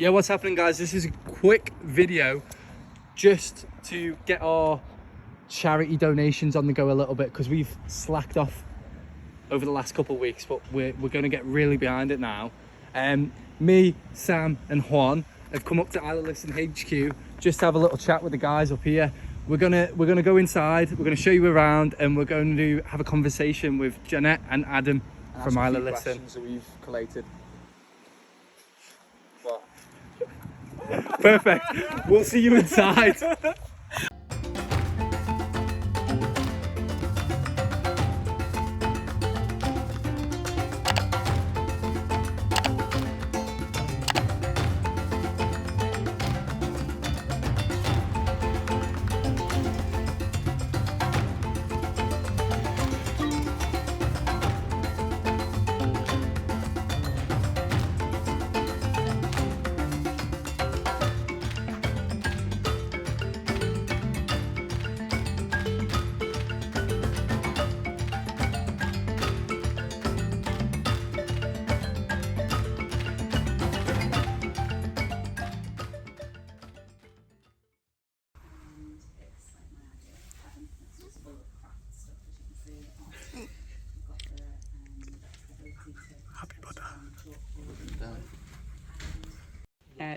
Yeah, what's happening, guys? This is a quick video just to get our charity donations on the go a little bit, because we've slacked off over the last couple of weeks, but we're going to get really behind it now. Me, Sam and Juan have come up to Isla Listen HQ just to have a little chat with the guys up here. We're gonna go inside, we're gonna show you around, and we're going to have a conversation with Jeanette and Adam from Isla Listen. That we've collated. Perfect. We'll see you inside.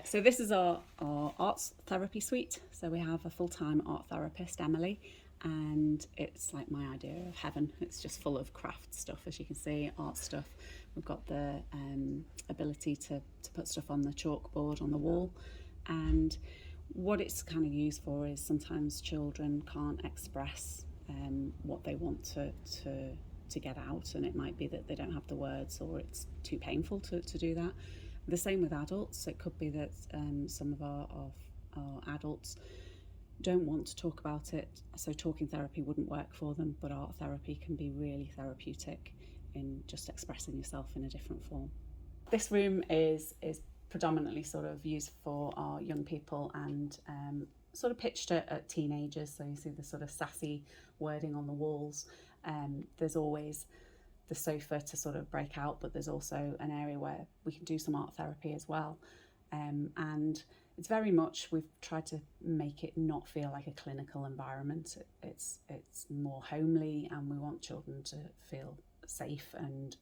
So this is our arts therapy suite. So we have a full-time art therapist, Emily, and it's like my idea of heaven. It's just full of craft stuff, as you can see, art stuff. We've got the ability to put stuff on the chalkboard on the wall, and what it's kind of used for is sometimes children can't express what they want to get out, and it might be that they don't have the words, or it's too painful to do that. The same with adults. It could be that some of our adults don't want to talk about it, so talking therapy wouldn't work for them, but art therapy can be really therapeutic in just expressing yourself in a different form. This room is predominantly sort of used for our young people and sort of pitched at teenagers, so you see the sort of sassy wording on the walls. There's always the sofa to sort of break out, but there's also an area where we can do some art therapy as well. And it's very much, we've tried to make it not feel like a clinical environment. It's more homely, and we want children to feel safe and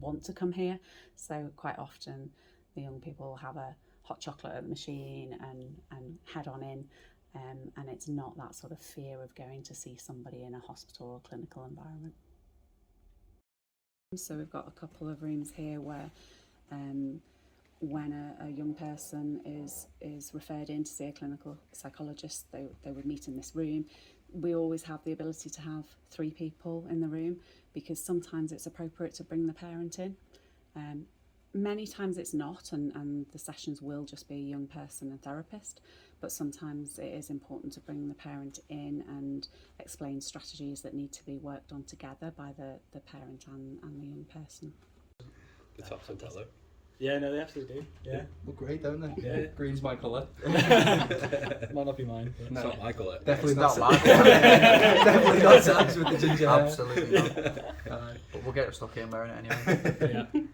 want to come here. So quite often the young people have a hot chocolate at the machine and head on in, and it's not that sort of fear of going to see somebody in a hospital or clinical environment. So we've got a couple of rooms here where when a young person is referred in to see a clinical psychologist, they would meet in this room. We always have the ability to have 3 people in the room, because sometimes it's appropriate to bring the parent in. Many times it's not, and the sessions will just be a young person and therapist, but sometimes it is important to bring the parent in and explain strategies that need to be worked on together by the parent and the young person. The tops look that low. Yeah, no, they absolutely do. Yeah. Look great, don't they? Yeah. Green's my colour. Might not be mine. But... It's not my colour. Definitely not my colour. Definitely not Sam's with the ginger hair. Absolutely not. But we'll get it stuck in wearing it anyway.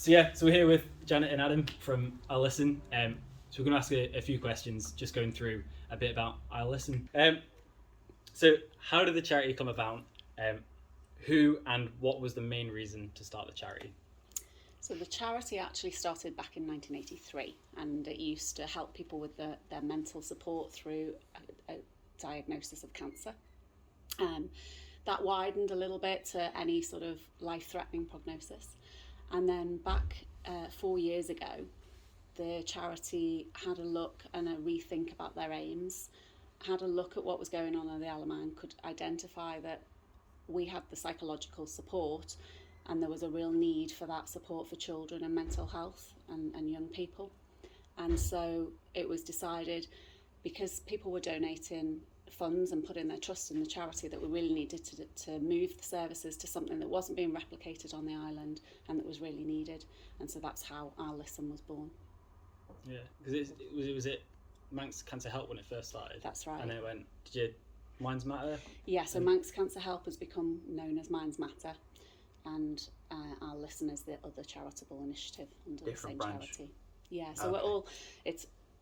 Yeah. So we're here with Janet and Adam from Isla Listen. So we're going to ask a few questions, just going through a bit about Isla Listen. So how did the charity come about? Who and what was the main reason to start the charity? So the charity actually started back in 1983, and it used to help people with their mental support through a diagnosis of cancer. That widened a little bit to any sort of life-threatening prognosis. And then back 4 years ago, the charity had a look and a rethink about their aims, had a look at what was going on the Isle of Man, could identify that we had the psychological support, and there was a real need for that support for children and mental health and young people. And so it was decided, because people were donating funds and putting their trust in the charity, that we really needed to move the services to something that wasn't being replicated on the island and that was really needed. And so that's how Isla Listen was born. Yeah, because it was Manx Cancer Help when it first started. That's right. And then it went, did you Minds Matter. Yeah, so Manx Cancer Help has become known as Minds Matter, and our Listen is the other charitable initiative under Different the same branch. charity. Yeah, so we're Okay. all,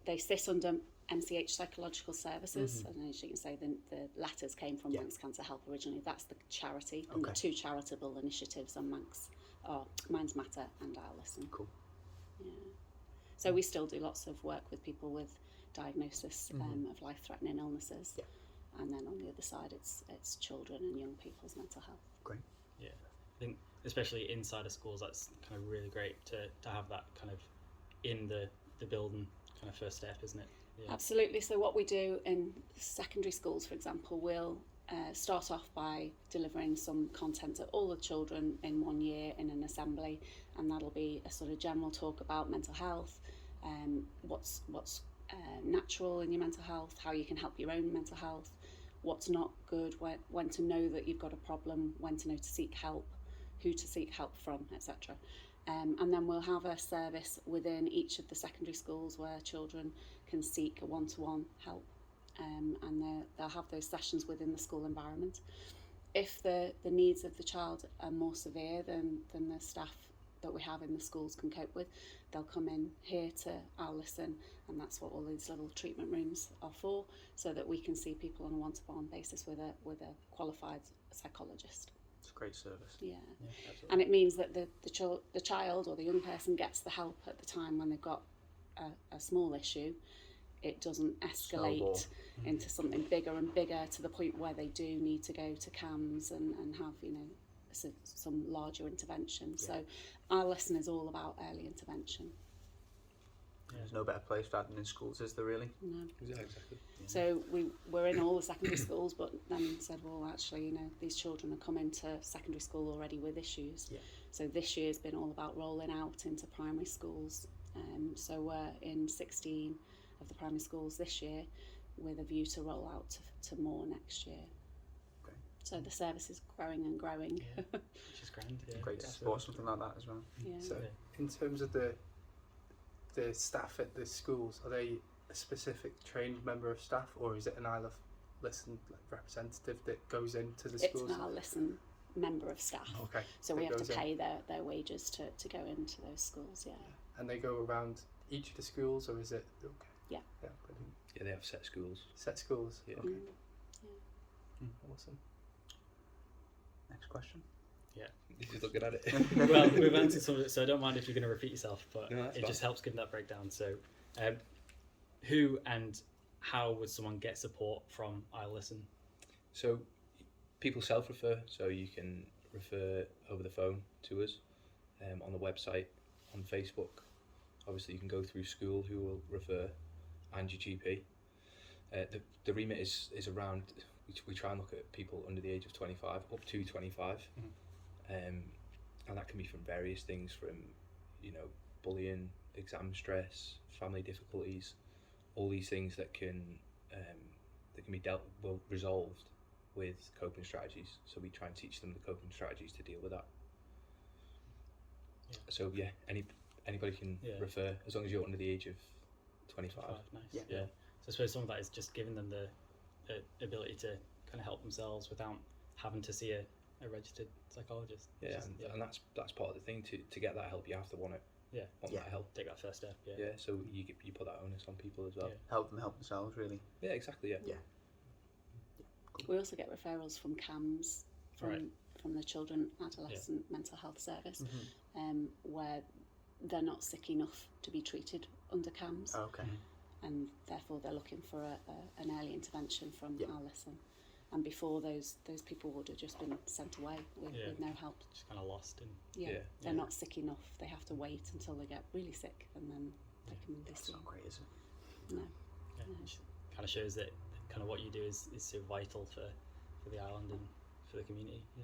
they sit under MCH Psychological Services, and as you can say, the letters came from Yeah. Manx Cancer Help originally. That's the charity, and the Okay. two charitable initiatives are Minds Matter and our Listen. Cool. Yeah. So we still do lots of work with people with diagnosis of life-threatening illnesses. Yeah. And then on the other side, it's children and young people's mental health. Great. Yeah, I think especially inside of schools, that's kind of really great to have that kind of in the building kind of first step, isn't it? Yeah. Absolutely. So what we do in secondary schools, for example, we'll start off by delivering some content to all the children in 1 year in an assembly, and that'll be a sort of general talk about mental health, what's natural in your mental health, how you can help your own mental health, what's not good, when to know that you've got a problem, when to know to seek help, who to seek help from, etc. And then we'll have a service within each of the secondary schools where children can seek a one-to-one help, and they'll have those sessions within the school environment. If the needs of the child are more severe than the staff that we have in the schools can cope with, they'll come in here to our Listen, and that's what all these little treatment rooms are for, so that we can see people on a one-to-one basis with a qualified psychologist. It's a great service. Yeah. Yeah, absolutely. And it means that the child or the young person gets the help at the time when they've got a small issue. It doesn't escalate Snowball. into something bigger and bigger to the point where they do need to go to CAMS and have, some larger intervention. So our Listen is all about early intervention. There's no better place for that than in schools, is there really? No. Yeah, exactly. So we're in all the secondary schools, but then said, well, actually, these children are coming to secondary school already with issues. Yeah. So this year's been all about rolling out into primary schools. So we're in 16 of the primary schools this year, with a view to roll out to more next year. Great. So the service is growing and growing. Yeah, which is grand. Yeah, Great to absolutely. support something like that as well. Yeah. So, Yeah. in terms of the staff at the schools, are they a specific trained member of staff, or is it an Isle of Listen representative that goes into the It's schools? an our Listen member of staff. Okay. So that we have to goes in. pay their wages to go into those schools, yeah. And they go around each of the schools, or is it okay? Yeah. Yeah, brilliant. Yeah, they have set schools. Set schools. Yeah. Okay. Awesome. Next question. You're just looking at it. Well, we've answered some of it, so I don't mind if you're going to repeat yourself, but No, that's it fine. just helps give that breakdown. So, who and how would someone get support from iListen? So, people self-refer, so you can refer over the phone to us on the website, on Facebook. Obviously, you can go through school, who will refer, and your GP. The remit is around. We try and look at people under the age of 25, up to 25, and that can be from various things, from bullying, exam stress, family difficulties, all these things that can be resolved with coping strategies. So we try and teach them the coping strategies to deal with that. Yeah. So yeah, anybody can Yeah. refer, as long as you're under the age of 25. Nice. Yeah. Yeah. So I suppose some of that is just giving them the ability to kind of help themselves without having to see a registered psychologist. Yeah, Just- and that's part of the thing. To get that help, you have to want it. Yeah. Want Yeah. that help. Take that first step. Yeah. Yeah. So you put that onus on people as well. Yeah. Help them help themselves, really. Yeah, exactly. Yeah. Yeah. We also get referrals from CAMS, Right. from the Children Adolescent Mental Health Service, Mm-hmm. where they're not sick enough to be treated under CAMS, Okay. and therefore they're looking for an early intervention from Yeah. our Listen. And before those people would have just been sent away with no help. Just kind of lost in. Yeah, Yeah. they're Yeah. not sick enough. They have to wait until they get really sick, and then they can be That's seen. not great, is it? No. Yeah. Which kind of shows that kind of what you do is so vital for the island and for the community. Yeah.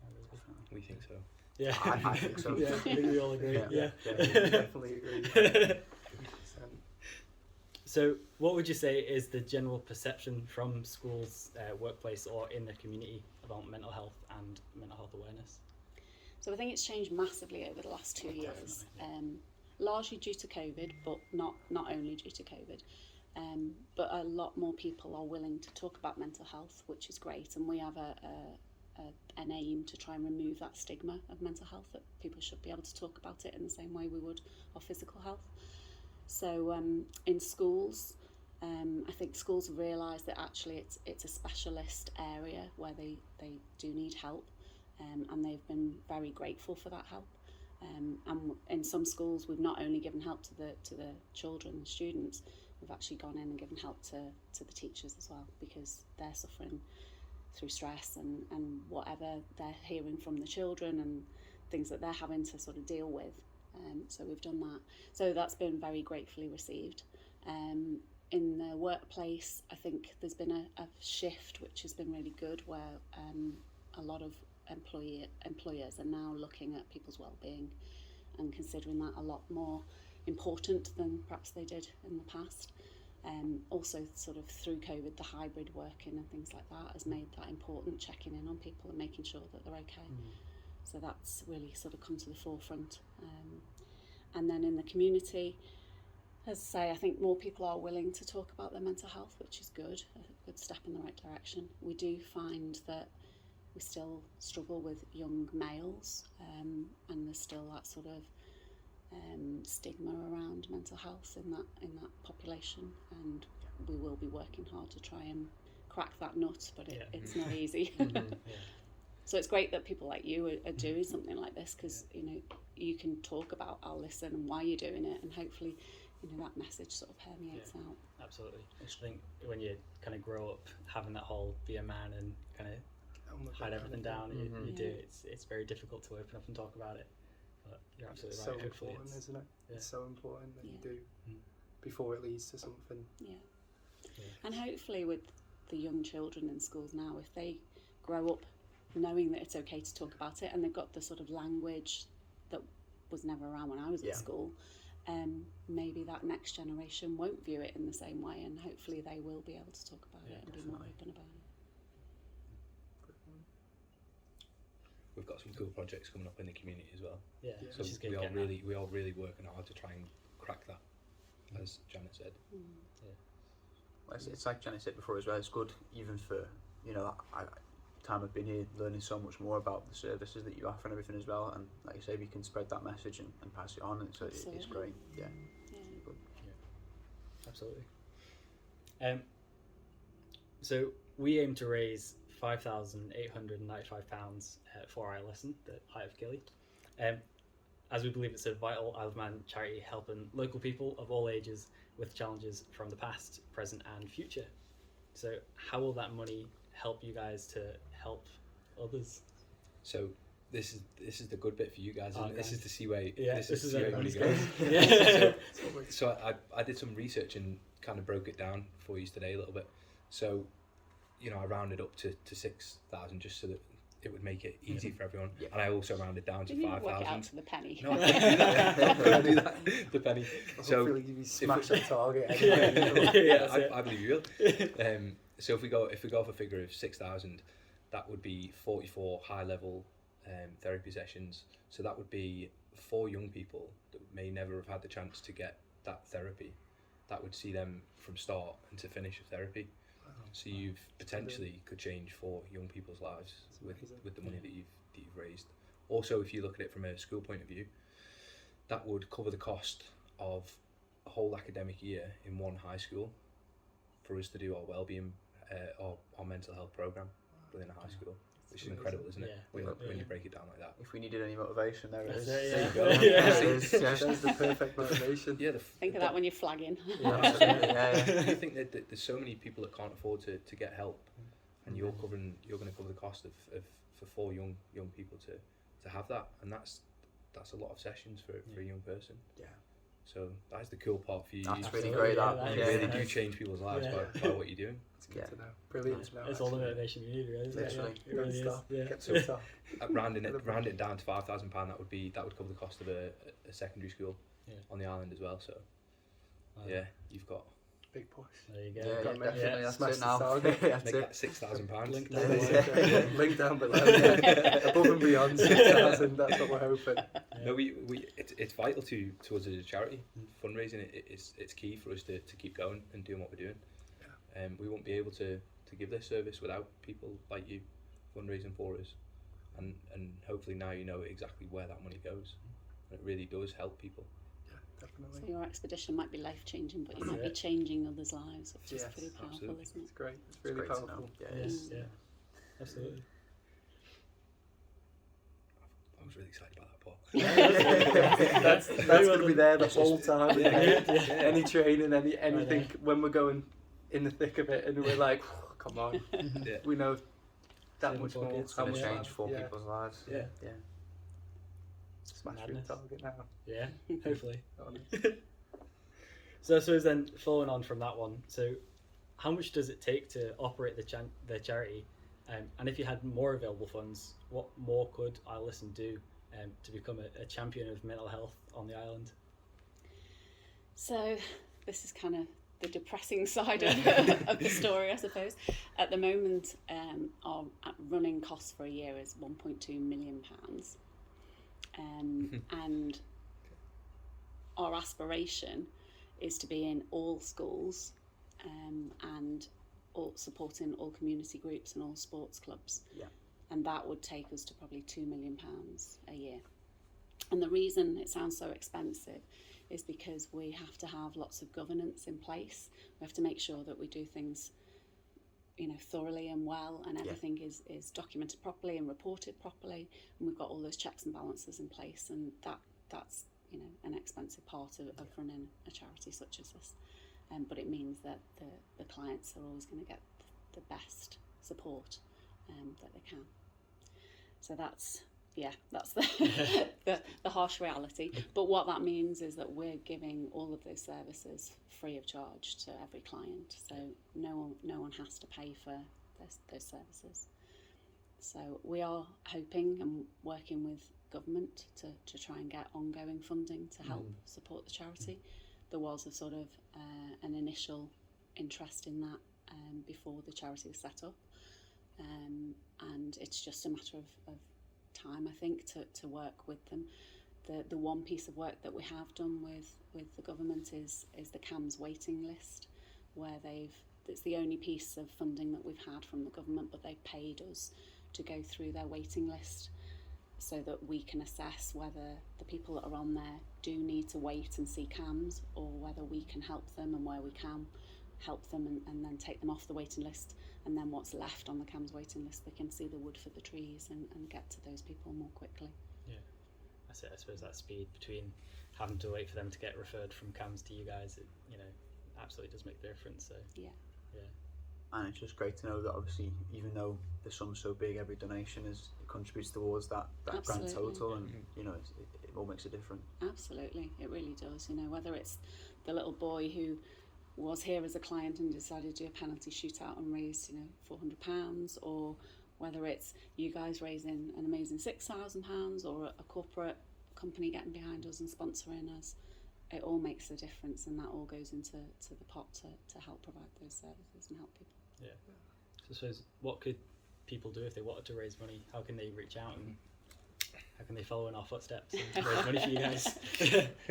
Oh, really good. Definitely. We think so. Yeah. I think so. Yeah, I think we all agree. Yeah. Definitely agree. So, what would you say is the general perception from schools, workplace, or in the community about mental health and mental health awareness? So I think it's changed massively over the last 2 years, largely due to COVID, but not only due to COVID. But a lot more people are willing to talk about mental health, which is great, and we have an aim to try and remove that stigma of mental health, that people should be able to talk about it in the same way we would our physical health. So in schools, I think schools realise that actually it's a specialist area where they do need help, and they've been very grateful for that help. And in some schools, we've not only given help to the children, the students, we've actually gone in and given help to the teachers as well, because they're suffering through stress and whatever they're hearing from the children and things that they're having to sort of deal with. So we've done that. So that's been very gratefully received. In the workplace, I think there's been a shift which has been really good, where a lot of employers are now looking at people's well-being and considering that a lot more important than perhaps they did in the past. Also, sort of through COVID, the hybrid working and things like that has made that important, checking in on people and making sure that they're okay. So that's really sort of come to the forefront. And then in the community, as I say, I think more people are willing to talk about their mental health, which is good, a good step in the right direction. We do find that we still struggle with young males, and there's still that sort of stigma around mental health in that population, and we will be working hard to try and crack that nut, but it's not easy. So it's great that people like you are doing something like this, because you can talk about I'll listen and why you're doing it, and hopefully that message sort of permeates out. Absolutely. I just think when you kind of grow up having that whole be a man and kind of hide everything down, and you do, it's very difficult to open up and talk about it. But you're absolutely right. It's so important, isn't it? Yeah. It's so important that you do before it leads to something. And hopefully with the young children in schools now, if they grow up knowing that it's okay to talk about it, and they've got the sort of language that was never around when I was at school, maybe that next generation won't view it in the same way, and hopefully they will be able to talk about it and be more open about it. We've got some cool projects coming up in the community as well. So which is good. we are really working hard to try and crack that, as Janet said. Well, it's like Janet said before as well. It's good even for time I've been here, learning so much more about the services that you offer and everything as well. And like you say, we can spread that message and pass it on. And so it's great. Yeah. Good. Absolutely. So we aim to raise £5,895 for I Listen, the Height of Killy, as we believe it's a vital Isle of Man charity helping local people of all ages with challenges from the past, present and future. So how will that money help you guys to help others? So this is the good bit for you guys, isn't it? This is to see where this is where money everybody's goes. going. So I did some research and kind of broke it down for you today a little bit. So I rounded up to 6,000 just so that it would make it easy for everyone. And I also rounded down to 5,000. Work it out to the penny. No, I can't do that. I do that. The penny. So hopefully you smash that target. I believe you will. So if we go for a figure of 6,000, that would be 44 high-level therapy sessions. So that would be for young people that may never have had the chance to get that therapy. That would see them from start and to finish of therapy. So you've potentially could change 4 young people's lives with the money that you've raised. Also, if you look at it from a school point of view, that would cover the cost of a whole academic year in one high school for us to do our wellbeing, our mental health program within a high school, which is incredible, isn't it? When you break it down like that. If we needed any motivation, there it is. There you go. There's the perfect motivation. Think of that when you're flagging. Yeah. I think that there's so many people that can't afford to get help, and you're going to cover the cost of for 4 young people to have that, and that's a lot of sessions for a young person. Yeah. So that's the cool part for you. That's Absolutely. really great. Yeah, You really do change people's lives by what you're doing. It's good to know. Brilliant to know. It's all the motivation you need, really. Literally. It really is. Stop. Yeah. Get to the top. Rounding it down to £5,000, that would cover the cost of a secondary school on the island as well. So you've got big push. There you go. Yeah, Got me. definitely. That's Smash it the now. target. That's Make it. that £6,000. Link Yeah, down below. link down below. Yeah. Above and beyond 6,000. That's what we're hoping. No, it's vital to us as a charity. Fundraising it's key for us to keep going and doing what we're doing. We won't be able to give this service without people like you fundraising for us, and hopefully now you know exactly where that money goes. And it really does help people. Yeah, definitely. So your expedition might be life-changing, but you might be Yeah. changing others' lives, which is Yes, pretty powerful, absolutely. isn't It's it? great. It's It's really great to know. powerful. Yeah, it Yeah, is. yeah, absolutely. I was really excited about that part. That's Very well going to be done. there the whole time. Yeah. Any training, anything. When we're going in the thick of it, and we're like, come on, Yeah. we know that Saving much for more. kids. How It's much going to more. change 4 Yeah. people's lives. Yeah. Yeah. Smash through Madness. the target now. Yeah, hopefully. Honest. So I suppose then, following on from that one, so how much does it take to operate the charity? And if you had more available funds, what more could I Listen do to become a champion of mental health on the island? So this is kind of the depressing side of the story, I suppose. At the moment, our running costs for a year is £1.2 million. And our aspiration is to be in all schools and supporting all community groups and all sports clubs. Yeah. And that would take us to probably £2 million a year. And the reason it sounds so expensive is because we have to have lots of governance in place. We have to make sure that we do things, thoroughly and well, and everything is documented properly and reported properly, and we've got all those checks and balances in place, and that's an expensive part of running a charity such as this. But it means that the clients are always going to get the best support that they can. So that's the harsh reality. But what that means is that we're giving all of those services free of charge to every client. So no one has to pay for those services. So we are hoping and working with government to try and get ongoing funding to help support the charity. There was a sort of an initial interest in that before the charity was set up, and it's just a matter of time, I think, to work with them. The one piece of work that we have done with the government is the CAMS waiting list, where it's the only piece of funding that we've had from the government, but they've paid us to go through their waiting list so that we can assess whether the people that are on there do need to wait and see CAMS, or whether we can help them, and where we can help them and then take them off the waiting list, and then what's left on the CAMS waiting list, they can see the wood for the trees and get to those people more quickly. Yeah, that's it. I suppose that speed between having to wait for them to get referred from CAMS to you guys, it absolutely does make the difference. So Yeah. And it's just great to know that obviously, even though the sum's so big, every donation contributes towards that grand Absolutely. total, and it all makes a difference. Absolutely, it really does. Whether it's the little boy who was here as a client and decided to do a penalty shootout and raised £400, or whether it's you guys raising an amazing £6,000, or a corporate company getting behind us and sponsoring us, it all makes a difference, and that all goes into the pot to help provide those services and help people. yeah. So I suppose, what could people do if they wanted to raise money? How can they reach out, and how can they follow in our footsteps and raise money for you guys?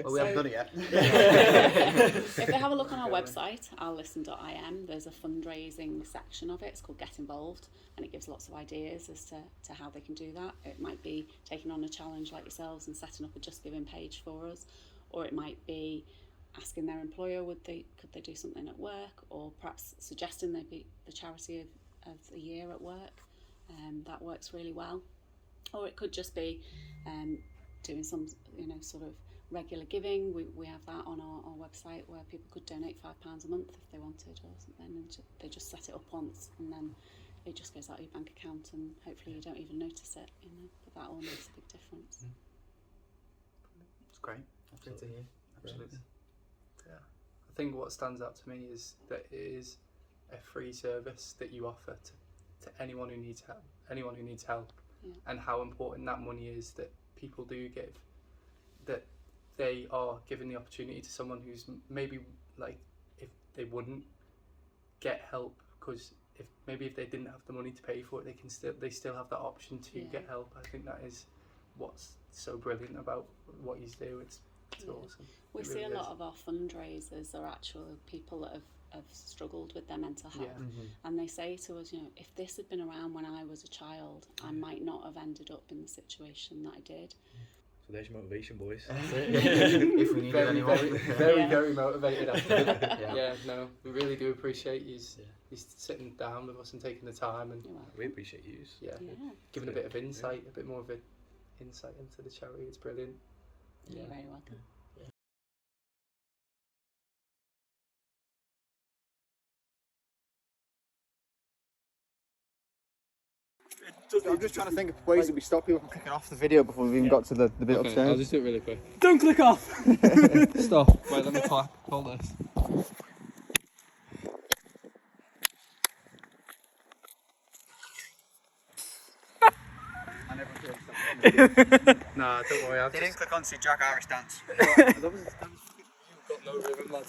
Well, we haven't done it yet. If they have a look on our website, oullisten.im, there's a fundraising section of it. It's called Get Involved, and it gives lots of ideas as to how they can do that. It might be taking on a challenge like yourselves and setting up a Just Giving page for us, or it might be asking their employer could they do something at work, or perhaps suggesting they be the charity of the year at work. That works really well. Or it could just be doing some sort of regular giving. We have that on our website, where people could donate £5 a month if they wanted, or something, and they just set it up once, and then it just goes out of your bank account, and hopefully you don't even notice it, but that all makes a big difference. It's great. That's great to hear. Absolutely. Yeah. I think what stands out to me is that it is a free service that you offer to anyone who needs help, Yeah. and how important that money is that people do give, that they are giving the opportunity to someone who's maybe, like, if they wouldn't get help, because if they didn't have the money to pay for it, they still have that option to get help. I think that is what's so brilliant about what he's doing. It's awesome. We It see really a lot is. of our fundraisers are actual people that have struggled with their mental health, Yeah. and they say to us, if this had been around when I was a child, I might not have ended up in the situation that I did. So there's your motivation, boys. If we needed anyone. Very motivated. Actually. Yeah. No, we really do appreciate he's sitting down with us and taking the time and You're welcome. We appreciate you. Yeah. giving a bit of insight, a bit more of an insight into the charity. It's brilliant. You're very welcome. I'm just trying to think of ways that we stop people from clicking off the video before we've even got to the bit upstairs. I'll just do it really quick. Don't click off. Stop. Wait, let me clap. Hold this. Nah, don't worry. They didn't click on to see Jack Irish dance. You've got no rhythm, lad.